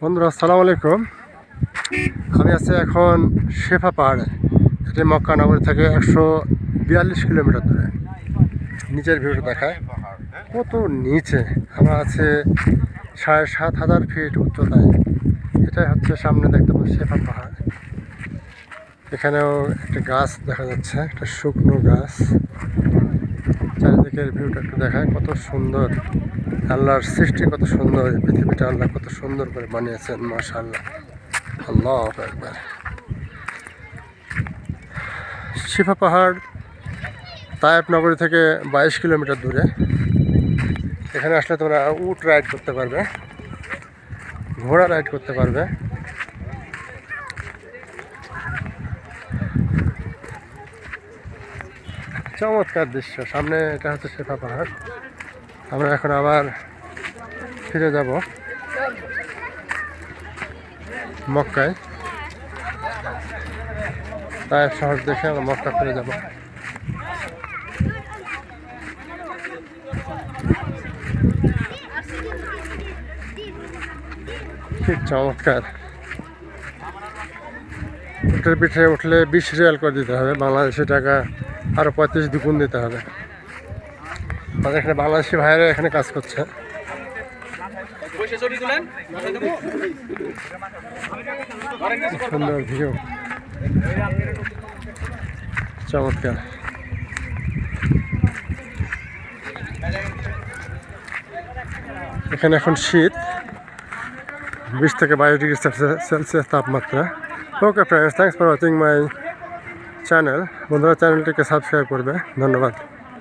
বন্ধুরা আসসালামু আলাইকুম। আমি আছি এখন শেফা পাহাড়ে। এটি মক্কা নগরী থেকে 142 কিলোমিটার দূরে। নিচের ভিউটা দেখায় কত নিচে। আমরা আছে 7,500 ফিট উচ্চতায়। এটাই হচ্ছে সামনে দেখতে পাচ্ছি শেফা পাহাড়। এখানেও একটা গাছ দেখা যাচ্ছে, একটা শুকনো গাছ। চারিদিকের ভিউটা একটু দেখায় কত সুন্দর। আল্লাহর সৃষ্টি কত সুন্দর, পৃথিবীটা আল্লাহ কত সুন্দর করে বানিয়েছেন, মাশাআল্লাহ। আল্লাহু আকবার। শেফা পাহাড় তায়েফ নগরী থেকে 22 কিলোমিটার দূরে। এখানে আসলে তোমরা উট রাইড করতে পারবে, ঘোড়া রাইড করতে পারবে। চমৎকার দৃশ্য। সামনে এটা হচ্ছে শেফা পাহাড়। আমরা এখন আবার ফিরে যাব মক্কায়। তায়েফ শহর দেখে আমরা মক্কা ফিরে যাব। ঠিক চমৎকার। উটের পিঠে উঠলে 20 রিয়াল করে দিতে হবে, বাংলাদেশি টাকা আরও 35 দ্বিগুণ দিতে হবে। আমাদের এখানে বাংলাদেশি ভাইয়েরা এখানে কাজ করছে। সুন্দর ভিউ, চমৎকার। এখানে এখন শীত, 20 থেকে 22 ডিগ্রি সেলসিয়াস তাপমাত্রা। Okay friends, thanks for watching my channel. বন্ধুরা চ্যানেলটিকে সাবস্ক্রাইব করবে। ধন্যবাদ।